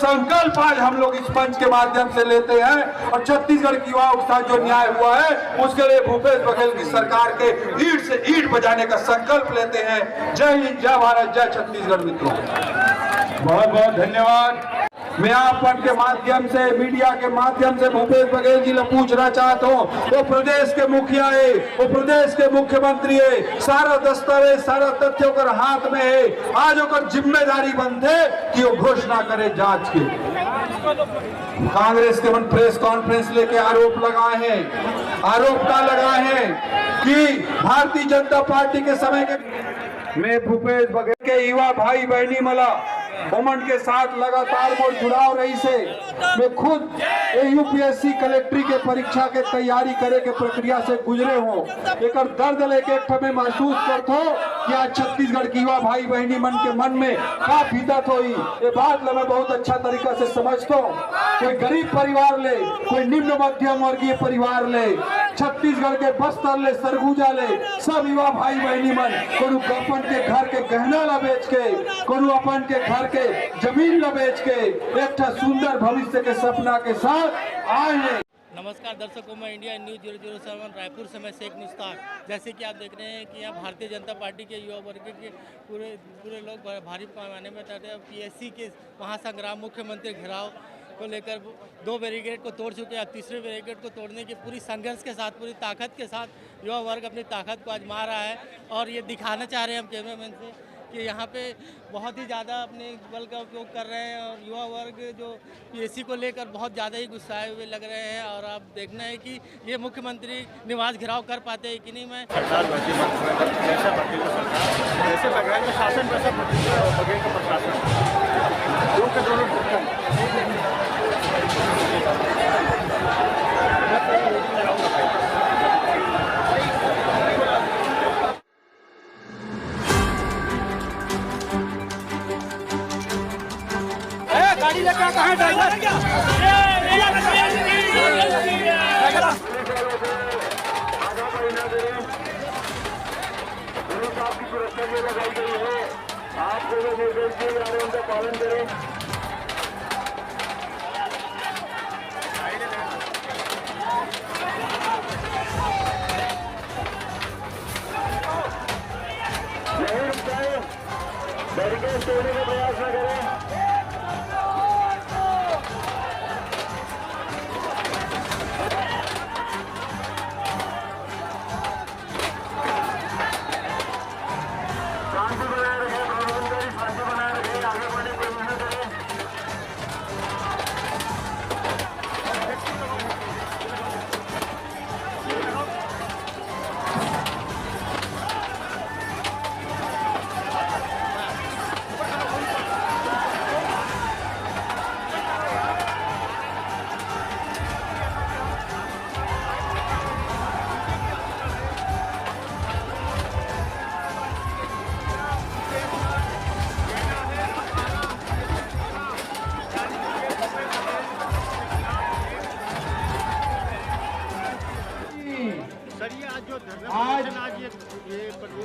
संकल्प आज हम लोग इस मंच के माध्यम से लेते हैं और छत्तीसगढ़ की युवाओं के साथ जो न्याय हुआ है उसके लिए भूपेश बघेल की सरकार के ईंट से ईंट बजाने का संकल्प लेते हैं। जय हिंद, जय भारत, जय छत्तीसगढ़। मित्रों बहुत बहुत धन्यवाद। मैं आप के माध्यम से, मीडिया के माध्यम से भूपेश बघेल जी ने पूछना चाहता हूँ, वो प्रदेश के मुखिया है, वो प्रदेश के मुख्यमंत्री है, सारा दस्तावेज सारा तथ्य ओकर हाथ में है। आज ओकर जिम्मेदारी बनते कि वो घोषणा करे जांच की। कांग्रेस के मन प्रेस कॉन्फ्रेंस लेके आरोप लगाए हैं, आरोप का लगाए हैं कि भारतीय जनता पार्टी के समय के मैं भूपेश बघेल के युवा भाई बहनी मला उमंड के साथ लगातार मोर जुड़ाव रही से मैं खुद यूपीएससी कलेक्ट्री के परीक्षा के तैयारी करे के प्रक्रिया से गुजरे हो। एक दर्द लेके मैं महसूस करता हूँ कि आज छत्तीसगढ़ की युवा भाई बहनी मन के मन में का बीतत हुई ये बात मैं बहुत अच्छा तरीका से समझता हूँ। कोई गरीब परिवार ले, कोई निम्न मध्यम वर्गीय परिवार ले, छत्तीसगढ़ के बस्तर ले, सरगुजा ले, सब युवा भाई बहनी मन कोनो अपन के घर के गहना ला बेच के, कोनो अपन के घर के जमीन ला बेच के एक सुंदर भविष्य के सपना के साथ आए हैं। नमस्कार दर्शकों, मैं इंडिया न्यूज 007 रायपुर से मैं शेख मुश्ताक। जैसे कि आप देख रहे हैं कि यहाँ भारतीय जनता पार्टी के युवा वर्ग के पूरे लोग भारी पैमाने में पीएससी के महासंग्राम मुख्यमंत्री घेराव को लेकर 2 बैरिकेड को तोड़ चुके हैं। अब तीसरे बैरिकेड को तोड़ने की पूरी संघर्ष के साथ, पूरी ताकत के साथ युवा वर्ग अपनी ताकत को आजमा रहा है और ये दिखाना चाह रहे हैं हम कैमरामैन से कि यहाँ पे बहुत ही ज़्यादा अपने बल का उपयोग कर रहे हैं और युवा वर्ग जो पीएससी को लेकर बहुत ज़्यादा ही गुस्साए हुए लग रहे हैं। और आप देखना है कि ये मुख्यमंत्री निवास घेराव कर पाते हैं कि नहीं। मैं शासन बघेल का प्रशासन गाड़ी लेकर कहाँ ड्राइवर आपकी सुरक्षा में लगाई गई है। आप जो निर्देश दिए जा रहे हैं उनका पालन करें। नहीं रुक जाए, बैरिकेड तोड़ने का प्रयास न करें। शांति बनाए रखें, प्रबंधकारी शांति बनाए रखें, आगे बढ़ने की कोशिश न करें। आज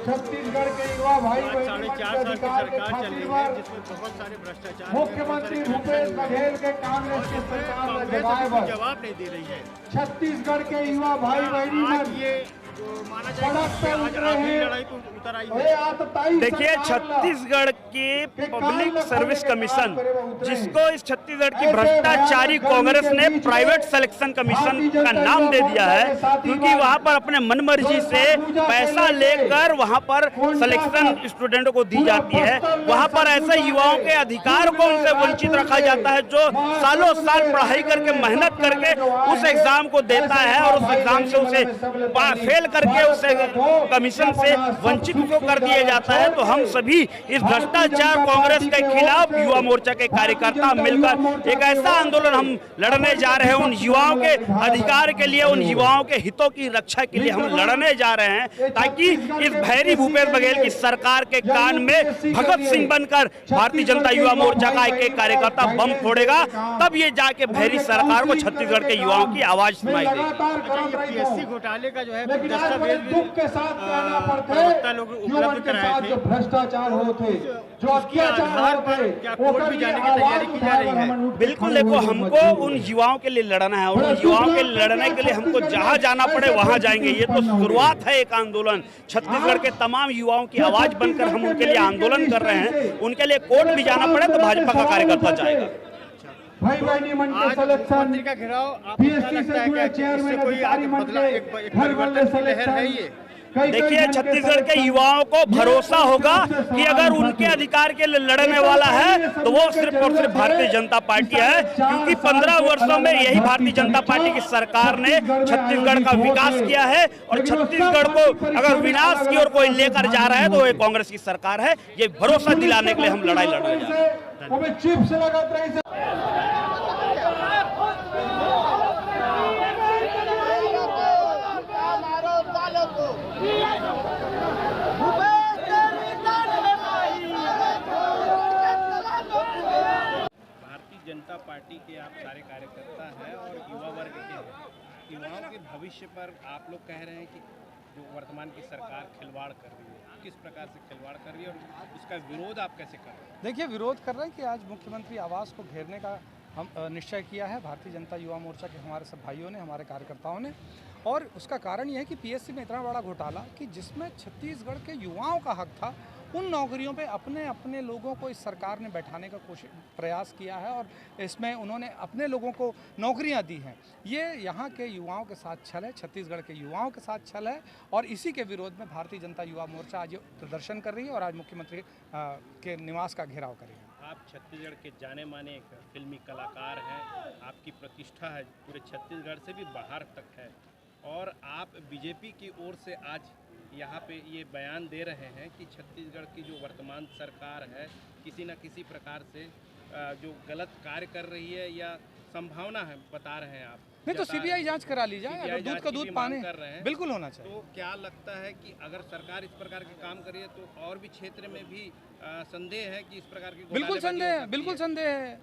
छत्तीसगढ़ के युवा भाई बहनी सरकार चल रही है जिसमें बहुत सारे भ्रष्टाचार मुख्यमंत्री भूपेश बघेल के कांग्रेस की सरकार जवाब नहीं दे रही है। छत्तीसगढ़ के युवा भाई बहनी मन ये माना जाए देखिए, छत्तीसगढ़ की पब्लिक सर्विस कमीशन जिसको इस छत्तीसगढ़ की भ्रष्टाचारी कांग्रेस ने प्राइवेट सिलेक्शन कमीशन का नाम दे दिया है, क्योंकि वहां पर अपने मनमर्जी से पैसा लेकर वहां पर सिलेक्शन स्टूडेंटों को दी जाती है। वहां पर ऐसे युवाओं के अधिकार को उनसे वंचित रखा जाता है जो सालों साल पढ़ाई करके मेहनत करके उस एग्जाम को देता है और उस एग्जाम से उसे फेल करके उसे कमीशन से वंचित क्यों कर दिया जाता है। तो हम सभी इस भ्रष्टाचार कांग्रेस के खिलाफ युवा मोर्चा के कार्यकर्ता मिलकर एक ऐसा आंदोलन हम लड़ने जा रहे हैं। उन युवाओं के अधिकार के लिए, उन युवाओं के हितों की रक्षा के लिए हम लड़ने जा रहे हैं, ताकि इस भैरी भूपेश बघेल की सरकार के कान में भगत सिंह बनकर भारतीय जनता युवा मोर्चा का एक कार्यकर्ता बम फोड़ेगा, तब ये जाके भैरी सरकार को छत्तीसगढ़ के युवाओं की आवाज सुनाई देगी। पीएससी घोटाले का जो है आज बड़े दुख के साथ कहना पड़ता प्रवक्ता लोग है उपलब्ध के कराए साथ थे। जो भ्रष्टाचार होते, जो अत्याचार आधार पर होते, क्या कोर्ट भी जाने की तैयारी की जा रही है? बिल्कुल, देखो हमको उन युवाओं के लिए लड़ना है और उन युवाओं के लिए लड़ने के लिए हमको जहां जाना पड़े वहां जाएंगे। ये तो शुरुआत है एक आंदोलन। छत्तीसगढ़ के तमाम युवाओं की आवाज बनकर हम उनके लिए आंदोलन कर रहे हैं। उनके लिए कोर्ट भी जाना पड़े तो भाजपा का कार्यकर्ता जाएगा। भाई बहनी मन के सिलेक्शन, मंत्री का घेराव आपको क्या पीएससी लगता से है जुड़े कि चेयरमैन इससे कोई आगे बदला एक परिवर्तन की लहर है ये? देखिए, छत्तीसगढ़ के युवाओं को भरोसा होगा कि अगर उनके अधिकार के लिए लड़ने वाला है तो वो सिर्फ और सिर्फ भारतीय जनता पार्टी है, क्योंकि 15 वर्षों में यही भारतीय जनता पार्टी की सरकार ने छत्तीसगढ़ का विकास किया है और छत्तीसगढ़ को अगर विनाश की ओर कोई लेकर जा रहा है तो ये कांग्रेस की सरकार है। ये भरोसा दिलाने के लिए हम लड़ाई लड़ रहे हैं। चिप्स लगत रही से भारतीय जनता पार्टी के आप सारे कार्यकर्ता हैं और युवा वर्ग के हैं। युवाओं के भविष्य पर आप लोग कह रहे हैं कि जो वर्तमान की सरकार खिलवाड़ कर रही है, किस प्रकार से खिलवाड़ कर रही है और उसका विरोध आप कैसे कर रहे हैं? देखिए, विरोध कर रहे हैं कि आज मुख्यमंत्री आवास को घेरने का हम निश्चय किया है भारतीय जनता युवा मोर्चा के हमारे सब भाइयों ने, हमारे कार्यकर्ताओं ने। और उसका कारण यह है कि पीएससी में इतना बड़ा घोटाला कि जिसमें छत्तीसगढ़ के युवाओं का हक था, उन नौकरियों पे अपने अपने लोगों को इस सरकार ने बैठाने का प्रयास किया है और इसमें उन्होंने अपने लोगों को नौकरियां दी हैं। ये यहाँ के युवाओं के साथ छल है, छत्तीसगढ़ के युवाओं के साथ छल है और इसी के विरोध में भारतीय जनता युवा मोर्चा आज प्रदर्शन कर रही है और आज मुख्यमंत्री के निवास का घेराव करेगी। आप छत्तीसगढ़ के जाने माने एक फिल्मी कलाकार हैं, आपकी प्रतिष्ठा है पूरे छत्तीसगढ़ से भी बाहर तक है और आप बीजेपी की ओर से आज यहाँ पे ये बयान दे रहे हैं कि छत्तीसगढ़ की जो वर्तमान सरकार है किसी न किसी प्रकार से जो गलत कार्य कर रही है या संभावना है बता रहे हैं आप। नहीं तो सीबीआई जांच करा ली जाए, अगर दूध का दूध पाने कर रहे हैं, बिल्कुल होना चाहिए। तो क्या लगता है कि अगर सरकार इस प्रकार के काम करिए तो और भी क्षेत्र में भी संदेह है कि इस प्रकार की बिल्कुल संदेह है, बिल्कुल संदेह है।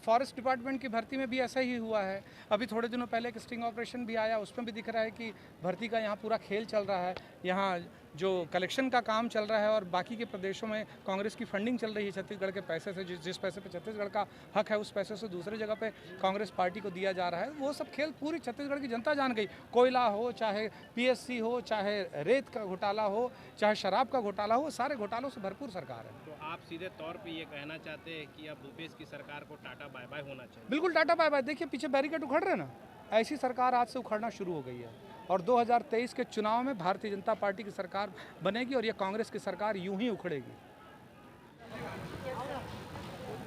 फॉरेस्ट डिपार्टमेंट की भर्ती में भी ऐसा ही हुआ है। अभी थोड़े दिनों पहले एक स्टिंग ऑपरेशन भी आया, उसमें भी दिख रहा है कि भर्ती का यहाँ पूरा खेल चल रहा है। यहाँ जो कलेक्शन का काम चल रहा है और बाकी के प्रदेशों में कांग्रेस की फंडिंग चल रही है छत्तीसगढ़ के पैसे से। जिस पैसे पे छत्तीसगढ़ का हक है उस पैसे से दूसरी जगह पे कांग्रेस पार्टी को दिया जा रहा है। वो सब खेल पूरी छत्तीसगढ़ की जनता जान गई। कोयला हो, चाहे पीएससी हो, चाहे रेत का घोटाला हो, चाहे शराब का घोटाला हो, सारे घोटालों से भरपूर सरकार है। तो आप सीधे तौर पे ये कहना चाहते हैं कि अब भूपेश की सरकार को टाटा बाय बाय होना चाहिए? बिल्कुल टाटा बाय बाय। देखिए, पीछे बैरिकेड उखड़ रहे हैं ना, ऐसी सरकार आज से उखड़ना शुरू हो गई है और 2023 के चुनाव में भारतीय जनता पार्टी की सरकार बनेगी और ये कांग्रेस की सरकार यूं ही उखड़ेगी।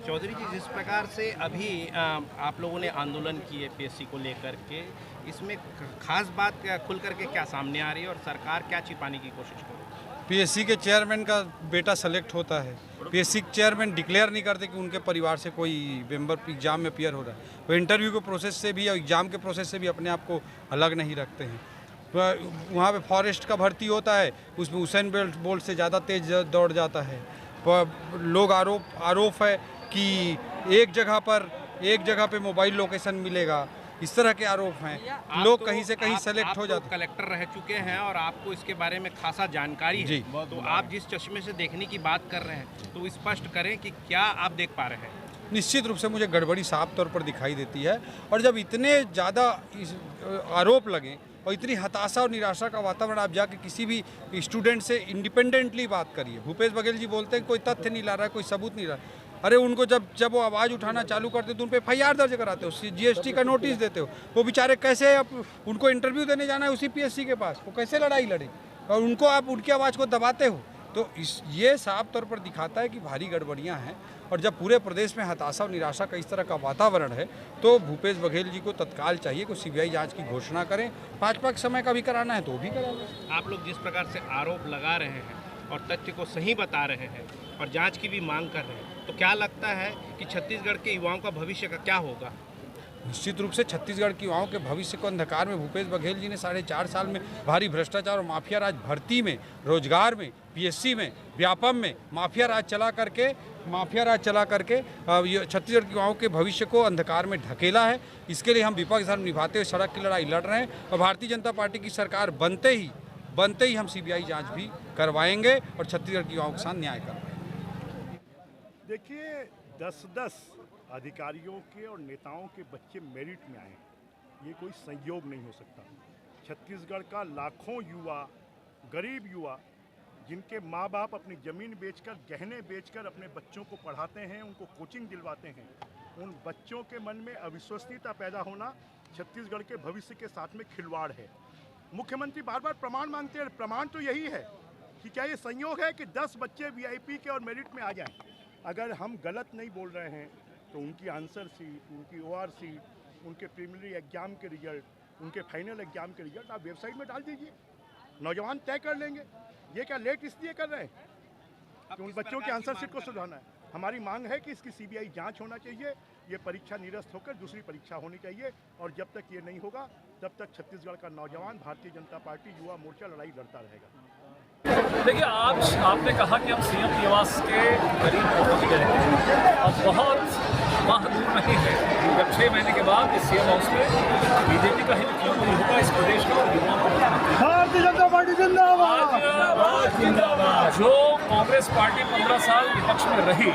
चौधरी जी, जिस प्रकार से अभी आप लोगों ने आंदोलन किए पीएससी को लेकर के, इसमें खास बात खुल करके क्या सामने आ रही है और सरकार क्या छिपाने की कोशिश कर रही है? पीएससी के चेयरमैन का बेटा सेलेक्ट होता है, पीएससी चेयरमैन डिक्लेयर नहीं करते कि उनके परिवार से कोई मेंबर एग्जाम में अपीयर हो रहा है। वो इंटरव्यू के प्रोसेस से भी या एग्ज़ाम के प्रोसेस से भी अपने आप को अलग नहीं रखते हैं। वहाँ पे फॉरेस्ट का भर्ती होता है, उसमें हुसैन बोल्ट से ज़्यादा तेज दौड़ जाता है। लोग आरोप है कि एक जगह पे मोबाइल लोकेशन मिलेगा, इस तरह के आरोप हैं। लोग कहीं से कहीं सेलेक्ट हो जाते हैं। कलेक्टर रह चुके हैं और आपको इसके बारे में खासा जानकारी है, तो आप जिस चश्मे से देखने की बात कर रहे हैं तो स्पष्ट करें कि क्या आप देख पा रहे हैं? निश्चित रूप से मुझे गड़बड़ी साफ तौर पर दिखाई देती है और जब इतने ज़्यादा आरोप लगें और इतनी हताशा और निराशा का वातावरण, आप जाके किसी भी स्टूडेंट से इंडिपेंडेंटली बात करिए। भूपेश बघेल जी बोलते हैं कोई तथ्य नहीं ला रहा है, कोई सबूत नहीं ला रहा। अरे उनको जब वो आवाज़ उठाना चालू करते तो उन पर FIR दर्ज कराते हो, GST का नोटिस देते हो। वो बेचारे कैसे, अब उनको इंटरव्यू देने जाना है उसी पीएससी के पास, वो कैसे लड़ाई लड़े और उनको आप उनकी आवाज़ को दबाते हो। तो ये साफ तौर पर दिखाता है कि भारी गड़बड़ियाँ हैं और जब पूरे प्रदेश में हताशा और निराशा का इस तरह का वातावरण है तो भूपेश बघेल जी को तत्काल चाहिए कि CBI जांच की घोषणा करें। 5 पक्ष समय का भी कराना है तो वो भी करा लें। आप लोग जिस प्रकार से आरोप लगा रहे हैं और तथ्य को सही बता रहे हैं और जांच की भी मांग कर रहे हैं, तो क्या लगता है कि छत्तीसगढ़ के युवाओं का भविष्य का क्या होगा? निश्चित रूप से छत्तीसगढ़ की युवाओं के भविष्य को अंधकार में भूपेश बघेल जी ने 4.5 साल में भारी भ्रष्टाचार और माफिया राज भर्ती में, रोजगार में, पीएससी में, व्यापम में माफिया राज चला करके ये छत्तीसगढ़ के युवाओं के भविष्य को अंधकार में ढकेला है। इसके लिए हम विपक्ष धर्म निभाते हुए सड़क की लड़ाई लड़ रहे हैं और भारतीय जनता पार्टी की सरकार बनते ही हम सीबीआई जांच भी करवाएंगे और छत्तीसगढ़ के युवाओं के साथ न्याय करवाएंगे। देखिए 10-10 अधिकारियों के और नेताओं के बच्चे मेरिट में आए, ये कोई संयोग नहीं हो सकता। छत्तीसगढ़ का लाखों युवा, गरीब युवा, जिनके माँ बाप अपनी ज़मीन बेचकर, गहने बेचकर अपने बच्चों को पढ़ाते हैं, उनको कोचिंग दिलवाते हैं, उन बच्चों के मन में अविश्वसनीयता पैदा होना छत्तीसगढ़ के भविष्य के साथ में खिलवाड़ है। मुख्यमंत्री बार बार प्रमाण मांगते हैं, प्रमाण तो यही है कि क्या ये संयोग है कि 10 बच्चे वीआईपी के और मेरिट में आ जाएं। अगर हम गलत नहीं बोल रहे हैं तो उनकी आंसर सीट, उनकी ओआर सीट, उनके प्रीलिमिनरी एग्जाम के रिजल्ट, उनके फाइनल एग्जाम के रिजल्ट आप वेबसाइट में डाल दीजिए, नौजवान तय कर लेंगे। ये क्या लेट इसलिए कर रहे हैं कि उन बच्चों के आंसर सीट को सुधारना है। हमारी मांग है कि इसकी सीबीआई जांच होना चाहिए, ये परीक्षा निरस्त होकर दूसरी परीक्षा होनी चाहिए और जब तक ये नहीं होगा तब तक छत्तीसगढ़ का नौजवान भारतीय जनता पार्टी युवा मोर्चा लड़ाई लड़ता रहेगा। देखिए, आज आपने कहा कि हम सीएम निवास के करीब पहुंच गए हैं। अब बहुत माह दूर नहीं है जब 6 महीने के बाद इस सीएम हाउस में बीजेपी का ही मुख्यमंत्री होगा इस प्रदेश का और युवाओं का। भारतीय जनता पार्टी जिंदाबाद। जो कांग्रेस पार्टी 15 साल विपक्ष में रही,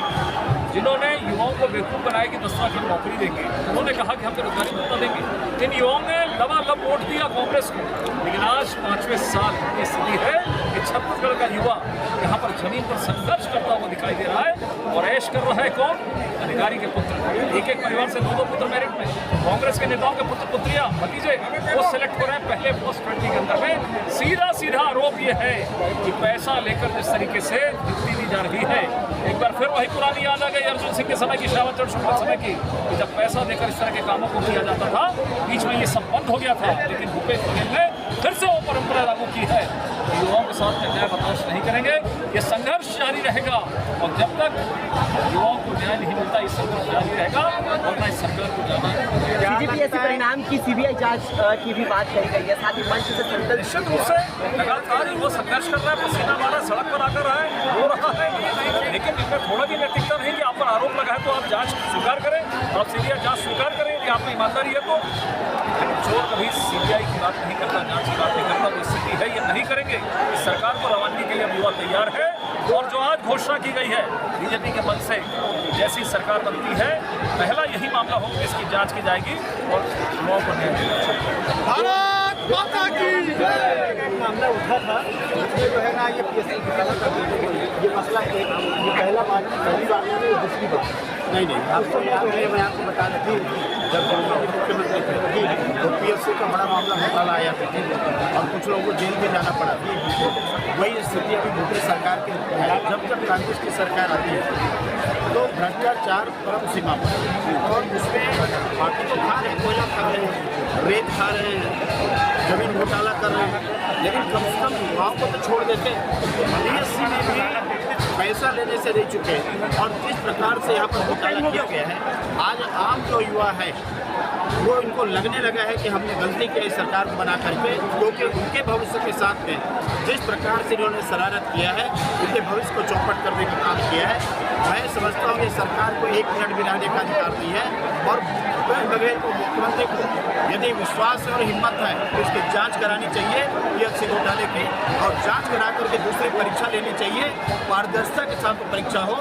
जिन्होंने युवाओं को बेवकूफ़ बनाया कि 10 लाख नौकरी देंगे, उन्होंने कहा कि हम बेरोजगारी भत्ता देंगे। इन युवाओं ने लबालब वोट दिया कांग्रेस को, लेकिन आज 5वें साल की स्थिति है कि छत्तीसगढ़ का युवा यहाँ पर जमीन पर संघर्ष करता हुआ दिखाई दे रहा है और ऐश कर रहा है कौन? अधिकारी के पुत्र। एक परिवार से 2 पुत्र मेरिट में। कांग्रेस के नेताओं के पुत्र पुत्रियां, भतीजे वो सिलेक्ट हो रहे हैं पहले पोस्ट 20 के अंदर में। सीधा आरोप ये है कि पैसा लेकर जिस तरीके से नियुक्ति दी जा रही है, एक बार फिर वही पुरानी याद आ गई अर्जुन सिंह के समय की, श्यामा चरण शुक्ला समय की, कि जब पैसा देकर इस तरह के कामों को किया जाता था। बीच में ये सब बंद हो गया था, लेकिन भूपेश बघेल ने फिर से वो परंपरा लागू की है। युवाओं के साथ न्याय बर्दाश्त नहीं करेंगे, ये संघर्ष जारी रहेगा और जब तक युवाओं को न्याय नहीं मिलता ये संघर्ष जारी रहेगा और ना इस सरकार को जाना है। सीजीपीएससी परिणाम की सीबीआई जांच की भी बात कही गई है, साथ ही मंच से संकल्प। निश्चित रूप से लगातार वो संघर्ष कर रहा है, पसीना मारा, सड़क पर आकर रहा है, हो रहा है, लेकिन इनमें थोड़ा भी नैतिकता नहीं कि आप पर आरोप लगा है तो आप जांच स्वीकार करें और आप सीबीआई जांच स्वीकार करें कि आप में ईमानदारी है तो। चोर कभी सीबीआई की बात नहीं करता, जांच की बात नहीं करता, वो स्थिति है, ये नहीं करेंगे। इस सरकार को रवानगी के लिए अब युवा तैयार है और जो आज घोषणा की गई है बीजेपी के मन से, जैसी सरकार बनती है पहला यही मामला होगा कि इसकी जांच की जाएगी और युवाओं को न्याय दिया जाएगा। माता की मामला उठा था, इसमें जो है ना ये पीएससी ये मसला ये पहला बार पहली बार नहीं, दूसरी बार नहीं आपको मैं आपको बता देती जब मुख्यमंत्री थे तो पीएससी का बड़ा मामला घोटाला आया था और कुछ लोगों को जेल में जाना पड़ा। वही स्थिति अभी भूपेश सरकार की जब कांग्रेस की सरकार आती है तो भ्रष्टाचार परम सीमा पर और उसमें बाकी तो खा रहे, कोयला खा रहे हैं, रेत खा रहे हैं, जमीन घोटाला कर रहे हैं, लेकिन कम से कम युवाओं को तो छोड़ देते। पीएससी में भी पैसा लेने से रह चुके हैं और जिस प्रकार से यहाँ पर घोटाला किया गया है, आज आम जो युवा है वो इनको लगने लगा है कि हमने गलती की इस सरकार को बना करके, क्योंकि उनके भविष्य के साथ में जिस प्रकार से इन्होंने शरारत किया है, उनके भविष्य को चौपट करने का काम किया है। मैं समझता हूँ कि सरकार को 1 मिनट भी रहने का अधिकार नहीं है और भूपेश बघेल को, मुख्यमंत्री को यदि विश्वास और हिम्मत है तो इसकी जांच करानी चाहिए पीएससी घोटाले की और जांच करा करके दूसरी परीक्षा लेनी चाहिए। पारदर्शिता के साथ परीक्षा हो,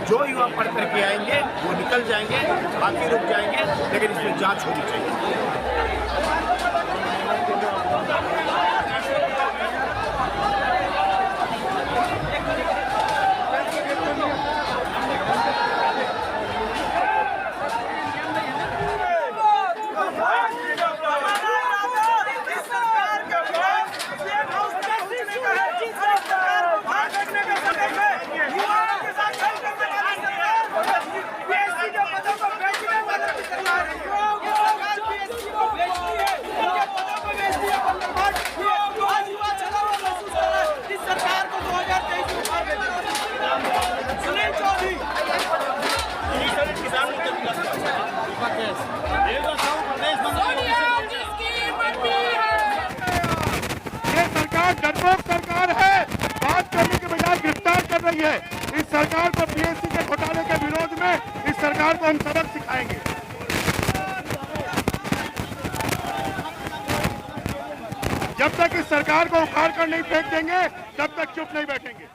जो युवा पढ़ करके आएंगे वो निकल जाएंगे, बाकी रुक जाएंगे, लेकिन इसमें जांच होनी चाहिए। रही है। इस सरकार को पीएससी के घोटाले के विरोध में इस सरकार को हम सबक सिखाएंगे। जब तक इस सरकार को उखाड़ कर नहीं फेंक देंगे तब तक चुप नहीं बैठेंगे।